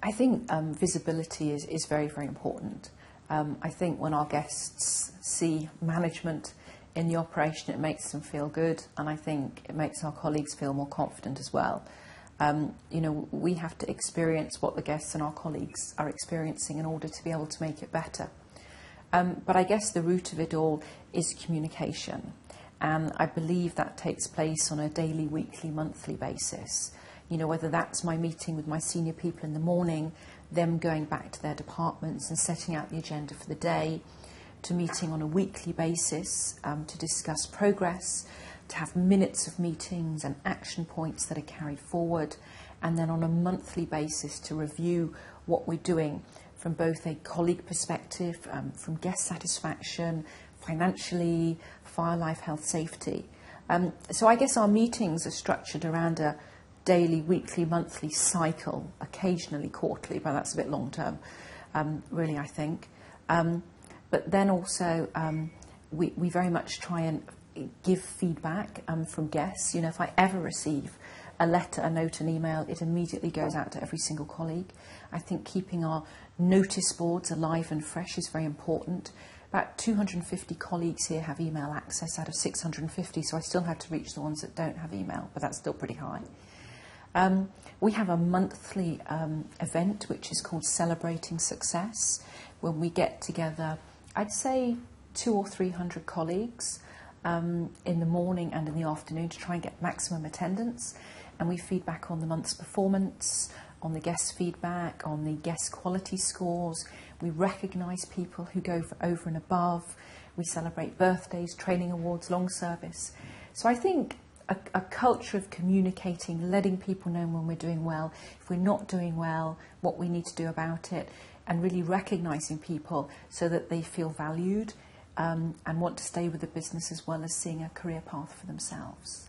I think visibility is very, very important. I think when our guests see management in the operation, it makes them feel good, and I think it makes our colleagues feel more confident as well. We have to experience what the guests and our colleagues are experiencing in order to be able to make it better. But I guess the root of it all is communication, and I believe that takes place on a daily, weekly, monthly basis. Whether that's my meeting with my senior people in the morning, them going back to their departments and setting out the agenda for the day, to meeting on a weekly basis to discuss progress, to have minutes of meetings and action points that are carried forward, and then on a monthly basis to review what we're doing from both a colleague perspective, from guest satisfaction, financially, fire, life, health, safety. So I guess our meetings are structured around a daily, weekly, monthly cycle, occasionally quarterly, but that's a bit long term, really, I think. But then also we very much try and give feedback from guests. If I ever receive a letter, a note, an email, it immediately goes out to every single colleague. I think keeping our notice boards alive and fresh is very important. About 250 colleagues here have email access out of 650, so I still have to reach the ones that don't have email, but that's still pretty high. We have a monthly event which is called Celebrating Success, when we get together, I'd say 200 or 300 colleagues in the morning and in the afternoon to try and get maximum attendance, and we feedback on the month's performance, on the guest feedback, on the guest quality scores. We recognise people who go for over and above. We celebrate birthdays, training awards, long service. So I think a culture of communicating, letting people know when we're doing well, if we're not doing well, what we need to do about it, and really recognising people so that they feel valued and want to stay with the business, as well as seeing a career path for themselves.